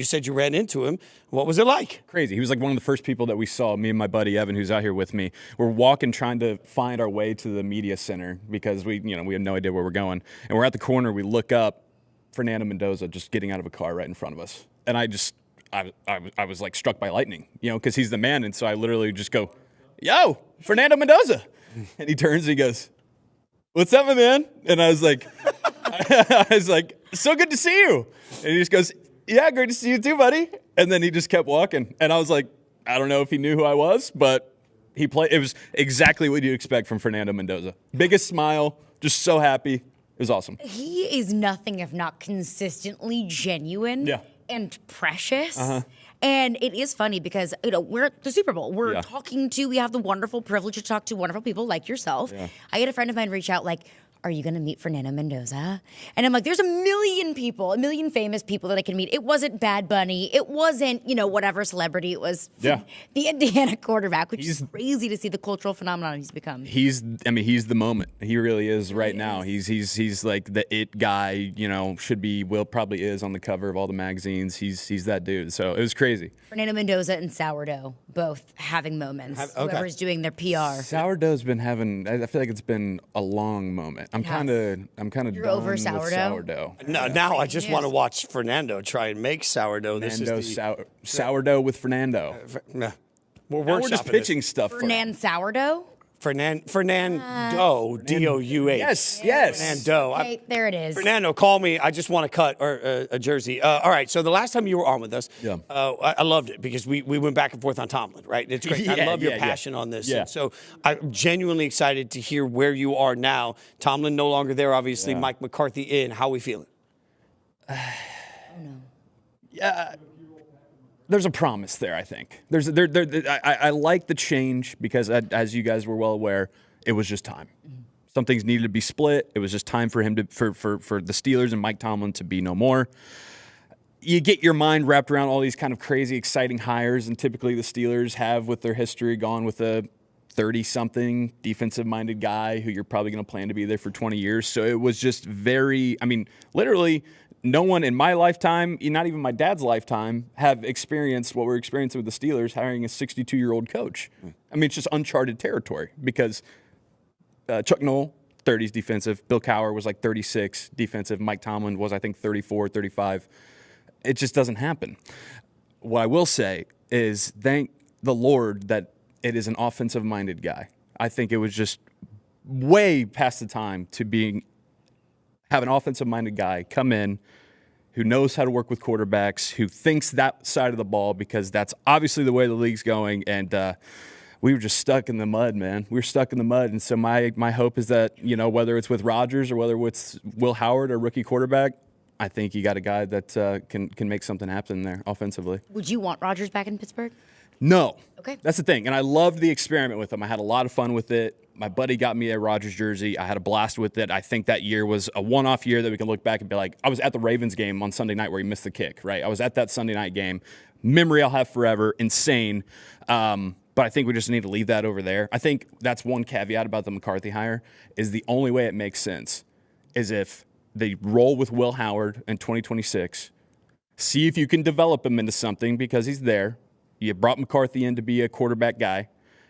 You said you ran into him. What was it like? Crazy. He was like one of the first people that we saw. Me and my buddy Evan, who's out here with me, we're walking, trying to find our way to the media center because we had no idea where we're going. And we're at the corner. We look up, Fernando Mendoza just getting out of a car right in front of us. And I was like struck by lightning, because he's the man. And so I literally just go, "Yo, Fernando Mendoza," and he turns and he goes, "What's up, my man?" And I was like, "So good to see you." And he just goes, "Yeah, great to see you too, buddy." And then he just kept walking. And I was like, I don't know if he knew who I was, but it was exactly what you'd expect from Fernando Mendoza. Biggest smile, just so happy. It was awesome. He is nothing if not consistently genuine and precious. Uh-huh. And it is funny because, we're at the Super Bowl. We have the wonderful privilege to talk to wonderful people like yourself. Yeah. I had a friend of mine reach out like, "Are you going to meet Fernando Mendoza?" And I'm like, there's a million famous people that I can meet. It wasn't Bad Bunny. It wasn't, whatever celebrity. It was the Indiana quarterback, which is crazy to see the cultural phenomenon he's become. He's the moment. He really is right now. He's like the it guy, probably is on the cover of all the magazines. He's that dude. So it was crazy. Fernando Mendoza and Sourdough both having moments. Whoever's doing their PR. Sourdough's been having, I feel like it's been a long moment. I'm kind of You're done over with sourdough. No, now I just want to watch Fernando try and make sourdough. Sourdough with Fernando. We're just pitching stuff. Fernand Sourdough. Fernando, D-O-U-H. Yes. Fernando. Okay, there it is. Fernando, call me. I just want to cut a jersey. All right, so the last time you were on with us, I loved it because we went back and forth on Tomlin, right? It's great. I love your passion on this. Yeah. And so I'm genuinely excited to hear where you are now. Tomlin no longer there, obviously. Yeah. Mike McCarthy in. How are we feeling? Yeah. There's a promise there, I think. I like the change because, as you guys were well aware, it was just time. Some things needed to be split. It was just time for him for the Steelers and Mike Tomlin to be no more. You get your mind wrapped around all these kind of crazy, exciting hires, and typically the Steelers have, with their history, gone with a 30-something defensive-minded guy who you're probably going to plan to be there for 20 years. So it was just literally – no one in my lifetime, not even my dad's lifetime, have experienced what we're experiencing with the Steelers hiring a 62-year-old coach. It's just uncharted territory because Chuck Noll, 30s defensive. Bill Cowher was like 36 defensive. Mike Tomlin was, I think, 34, 35. It just doesn't happen. What I will say is thank the Lord that it is an offensive-minded guy. I think it was just way past the time to have an offensive-minded guy come in who knows how to work with quarterbacks, who thinks that side of the ball, because that's obviously the way the league's going. And we were just stuck in the mud, man. We were stuck in the mud. And so my hope is that, whether it's with Rodgers or whether it's Will Howard, or rookie quarterback, I think you got a guy that can make something happen there offensively. Would you want Rodgers back in Pittsburgh? No. Okay. That's the thing. And I loved the experiment with him. I had a lot of fun with it. My buddy got me a Rodgers jersey. I had a blast with it. I think that year was a one-off year that we can look back and be like, I was at the Ravens game on Sunday night where he missed the kick, right? I was at that Sunday night game. Memory I'll have forever. Insane. But I think we just need to leave that over there. I think that's one caveat about the McCarthy hire is the only way it makes sense is if they roll with Will Howard in 2026, see if you can develop him into something because he's there. You brought McCarthy in to be a quarterback guy.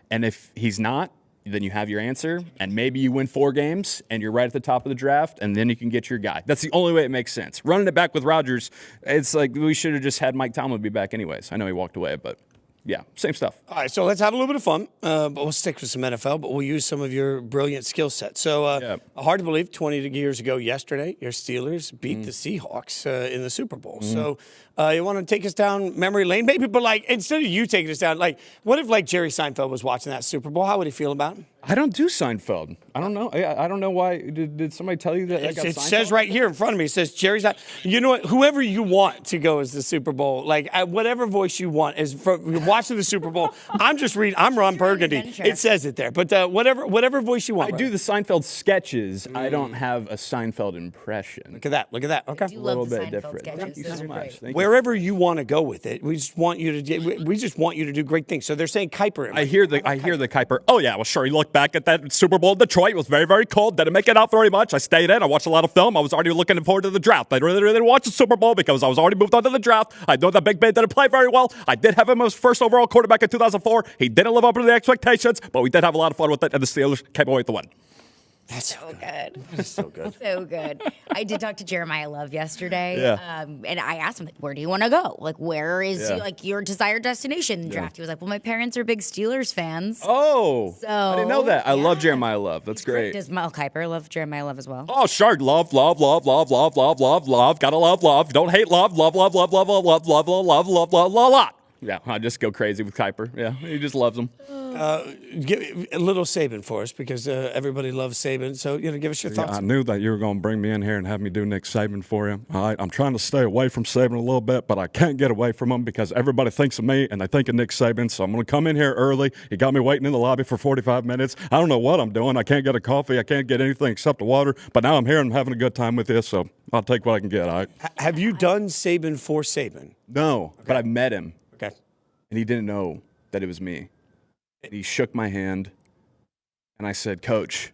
And if he's not, then you have your answer, and maybe you win 4 games, and you're right at the top of the draft, and then you can get your guy. That's the only way it makes sense. Running it back with Rodgers, it's like we should have just had Mike Tomlin be back anyways. I know he walked away, but yeah, same stuff. All right, so let's have a little bit of fun, but we'll stick with some NFL, but we'll use some of your brilliant skill set. So hard to believe, 20 years ago yesterday, your Steelers beat the Seahawks in the Super Bowl. So you want to take us down memory lane, maybe, but instead of you taking us down, what if Jerry Seinfeld was watching that Super Bowl? How would he feel about it? I don't do Seinfeld. I don't know. I don't know why. Did somebody tell you that? It says right here in front of me. It says Jerry's. You know what? Whoever you want to go as the Super Bowl, whatever voice you want, you're watching the Super Bowl. I'm just reading. I'm Ron Burgundy. It says it there. But whatever voice you want. I do the Seinfeld sketches. I don't have a Seinfeld impression. Look at that. Okay. I do love the Seinfeld sketches. Thank you so much. Wherever you want to go with it, we just want you to do great things. So they're saying Kiper. I hear the Kiper. Oh yeah, well sure. Look, look back at that Super Bowl in Detroit. It was very, very cold. Didn't make it out very much. I stayed in. I watched a lot of film. I was already looking forward to the draft. I really didn't watch the Super Bowl because I was already moved on to the draft. I know that Big Ben didn't play very well. I did have him as first overall quarterback in 2004. He didn't live up to the expectations, but we did have a lot of fun with it, and the Steelers came away with the win. That's so good. That's so good. So good. I did talk to Jeremiah Love yesterday, Yeah. and I asked him, like, where do you want to go? Like, where is like your desired destination draft? He was like, well, my parents are big Steelers fans. Oh, So, I didn't know that. I love Jeremiah Love. That's great. Does Mel Kiper love Jeremiah Love as well? Oh, sure. Love. Gotta love. Don't hate love. Love. Yeah, I just go crazy with Kiper. Yeah, he just loves him. Give a little Saban for us because everybody loves Saban. So, give us your thoughts. I knew that you were going to bring me in here and have me do Nick Saban for you. All right, I'm trying to stay away from Saban a little bit, but I can't get away from him because everybody thinks of me and they think of Nick Saban. So I'm going to come in here early. He got me waiting in the lobby for 45 minutes. I don't know what I'm doing. I can't get a coffee. I can't get anything except the water. But now I'm here and I'm having a good time with you. So I'll take what I can get. All right. Have you done Saban for Saban? No, but I met him. Okay. And he didn't know that it was me. And he shook my hand, and I said, Coach,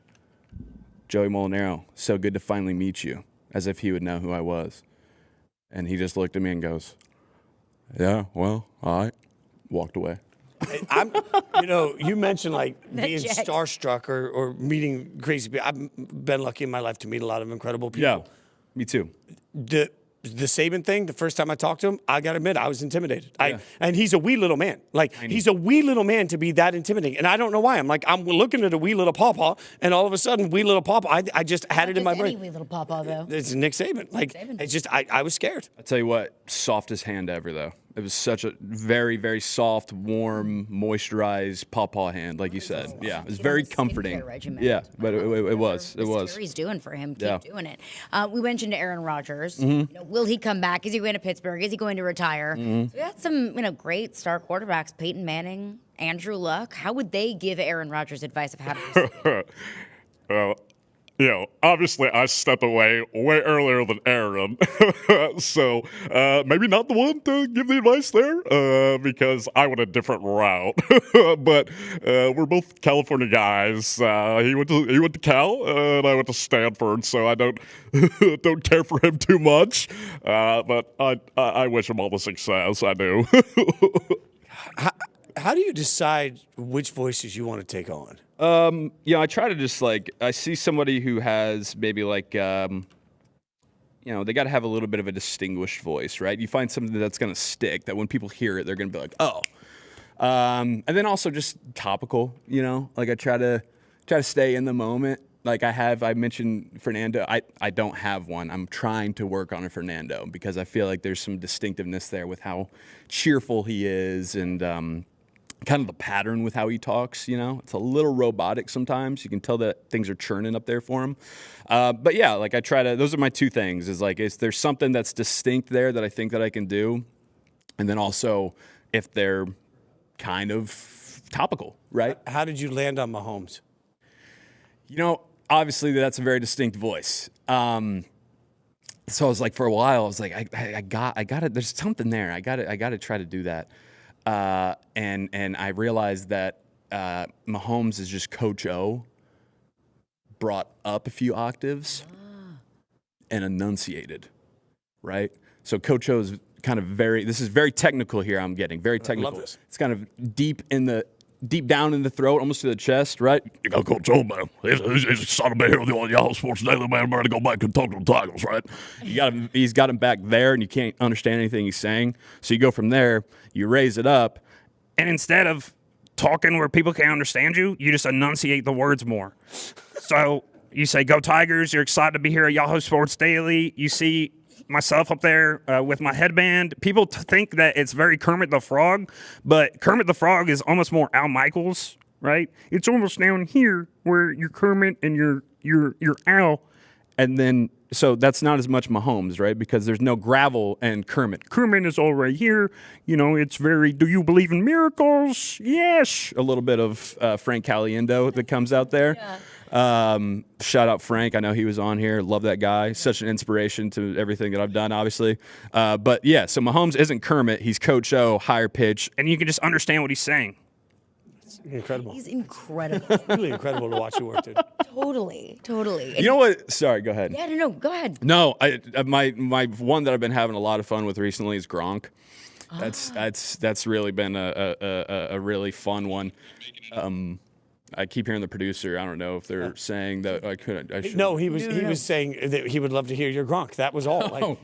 Joey Mulinaro, so good to finally meet you, as if he would know who I was. And he just looked at me and goes, yeah, well, all right. Walked away. You mentioned like being Jack. starstruck or meeting crazy people. I've been lucky in my life to meet a lot of incredible people. Yeah, me too. The Saban thing, the first time I talked to him, I got to admit, I was intimidated. And he's a wee little man. Like, he's a wee little man to be that intimidating. And I don't know why. I'm looking at a wee little pawpaw, and all of a sudden, wee little pawpaw, I just had it in my Any brain. wee little pawpaw, though. It's Nick Saban. Like, it's just, I was scared. I'll tell you what, softest hand ever, though. It was such a very, very soft, warm, moisturized pawpaw hand, like you said. Yeah, it was very comforting. Regimen. Yeah, but it was. He's doing for him. Keep doing it. We mentioned Aaron Rodgers. Will he come back? Is he going to Pittsburgh? Is he going to retire? So we got some, great star quarterbacks: Peyton Manning, Andrew Luck. How would they give Aaron Rodgers advice of how to proceed? Obviously I stepped away way earlier than Aaron, so maybe not the one to give the advice there, because I went a different route. But we're both California guys. He went to Cal, and I went to Stanford, so I don't care for him too much. But I wish him all the success. I do. How do you decide which voices you want to take on? I try to just I see somebody who has maybe they got to have a little bit of a distinguished voice, right? You find something that's going to stick, that when people hear it, they're going to be like, oh. And then also just topical, I try to stay in the moment. I mentioned Fernando. I don't have one. I'm trying to work on a Fernando because I feel like there's some distinctiveness there with how cheerful he is and, kind of the pattern with how he talks, It's a little robotic sometimes. You can tell that things are churning up there for him. But yeah, I try to, those are my two things, is there's something that's distinct there that I think that I can do. And then also if they're kind of topical, right? How did you land on Mahomes? Obviously that's a very distinct voice. So I was for a while, I was I got it. There's something there. I got to try to do that. And I realized that Mahomes is just Coach O brought up a few octaves and enunciated, right? So Coach O is kind of this is very technical here. I'm getting very technical. I love this. It's kind of deep down in the throat, almost to the chest, right? You got Coach O, man. He's son of a here on Yahoo Sports Daily, man. I'm ready to go back and talk to the Tigers, right? He's got him back there, and you can't understand anything he's saying. So you go from there, you raise it up, and instead of talking where people can't understand you, you just enunciate the words more. So you say, go Tigers, you're excited to be here at Yahoo Sports Daily. You see myself up there with my headband. People think that it's very Kermit the Frog, but Kermit the Frog is almost more Al Michaels, right? It's almost down here where you're Kermit and you're Al. And then, so that's not as much Mahomes, right? Because there's no gravel and Kermit. Kermit is all right here. It's very, do you believe in miracles? Yes. A little bit of Frank Caliendo that comes out there. Yeah. Shout out Frank. I know he was on here. Love that guy. Such an inspiration to everything that I've done, obviously. But yeah, so Mahomes isn't Kermit. He's Coach O, higher pitch. And you can just understand what he's saying. It's incredible. He's incredible. Really incredible to watch you work, dude. Totally. You know what? Sorry, go ahead. Yeah, no, go ahead. No, my one that I've been having a lot of fun with recently is Gronk. That's really been a really fun one. I keep hearing the producer. I don't know if they're saying that I should. No, he was saying that he would love to hear your Gronk. That was all. Like,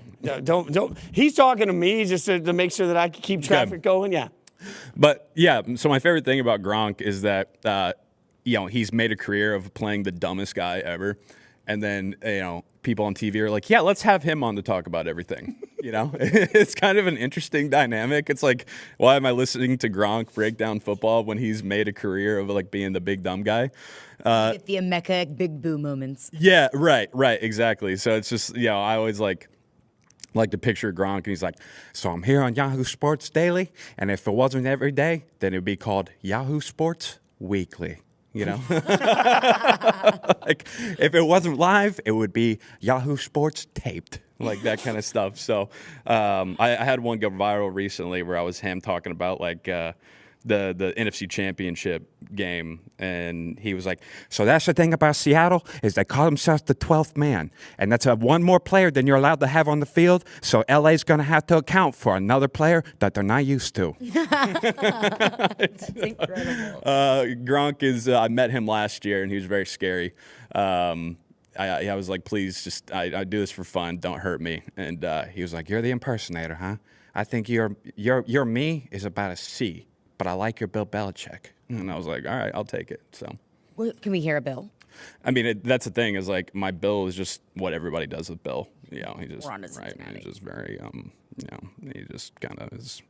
don't. He's talking to me just to make sure that I can keep traffic going. Yeah. But yeah, so my favorite thing about Gronk is that he's made a career of playing the dumbest guy ever, and then people on TV are like, yeah, let's have him on to talk about everything. It's kind of an interesting dynamic. It's like, why am I listening to Gronk break down football when he's made a career of like being the big dumb guy? Get the Emeka big boo moments. Yeah, right, exactly. So it's just I always like to picture Gronk, and he's like, so I'm here on Yahoo Sports Daily, and if it wasn't every day, then it'd be called Yahoo Sports Weekly. Like, if it wasn't live, it would be Yahoo Sports Taped, like that kind of stuff. So I had one go viral recently where I was him talking about like the NFC Championship game, and he was like, so that's the thing about Seattle is they call themselves the 12th man, and that's one more player than you're allowed to have on the field, so LA's going to have to account for another player that they're not used to. That's incredible. Gronk is, I met him last year, and he was very scary. I was like, please, just I do this for fun, don't hurt me. And he was like, you're the impersonator, huh? I think your me is about a C, but I like your Bill Belichick. And I was like, all right, I'll take it. So, Can we hear a Bill? I mean, that's the thing is like my Bill is just what everybody does with Bill. He just We're on to right. Cincinnati. He's just very he just kind of is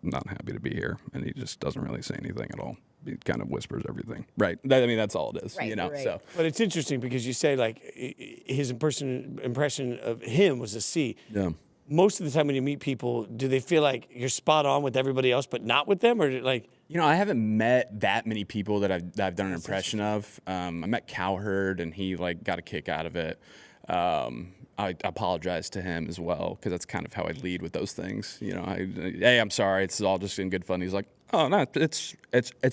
not happy to be here, and he just doesn't really say anything at all. He kind of whispers everything. Right. I mean, that's all it is. Right, right. So. But it's interesting because you say like his impression of him was a C. Yeah. Most of the time when you meet people, do they feel like you're spot on with everybody else, but not with them, or like? I haven't met that many people that I've done an impression of. I met Cowherd, and he like got a kick out of it. I apologize to him as well because that's kind of how I lead with those things. Hey, I'm sorry. It's all just in good fun. He's like, oh no, it's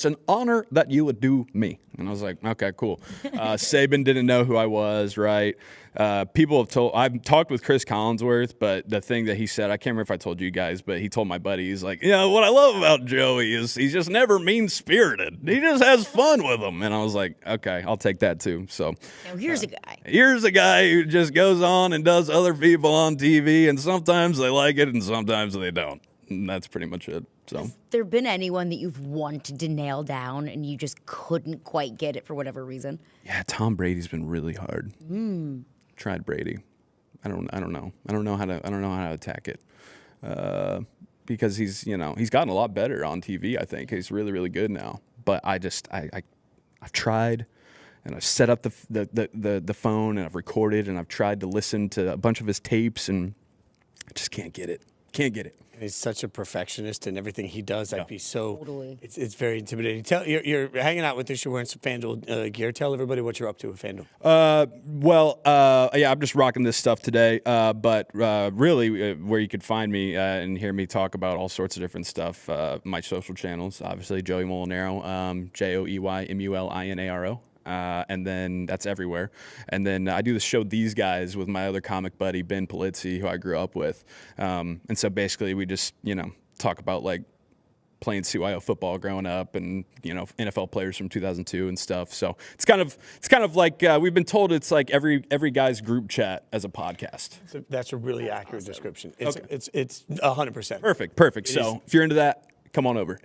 an honor that you would do me. And I was like, okay, cool. Saban didn't know who I was, right? People have I've talked with Chris Collinsworth, but the thing that he said, I can't remember if I told you guys, but he told my buddy, he's like, what I love about Joey is he's just never mean-spirited. He just has fun with them. And I was like, okay, I'll take that too. So Now here's a guy. Here's a guy who just goes on and does other people on TV, and sometimes they like it and sometimes they don't. And that's pretty much it. So. Has there been anyone that you've wanted to nail down and you just couldn't quite get it for whatever reason? Yeah, Tom Brady's been really hard. Tried Brady. I don't know. I don't know how to attack it. Because he's gotten a lot better on TV. I think he's really, really good now. But I've tried, and I've set up the phone, and I've recorded, and I've tried to listen to a bunch of his tapes, and I just can't get it. Can't get it. He's such a perfectionist in everything he does. I'd be so. Totally. It's very intimidating. You're hanging out with us. You're wearing some FanDuel gear. Tell everybody what you're up to with FanDuel. I'm just rocking this stuff today. But really, where you could find me and hear me talk about all sorts of different stuff, my social channels, obviously Joey Mulinaro, JoeyMulinaro. And then that's everywhere. And then I do the show These Guys with my other comic buddy, Ben Polizzi, who I grew up with. And so basically we just, talk about like playing CYO football growing up and, NFL players from 2002 and stuff. So it's kind of like we've been told it's like every guy's group chat as a podcast. That's a really accurate description. It's 100%. Perfect. So if you're into that, come on over.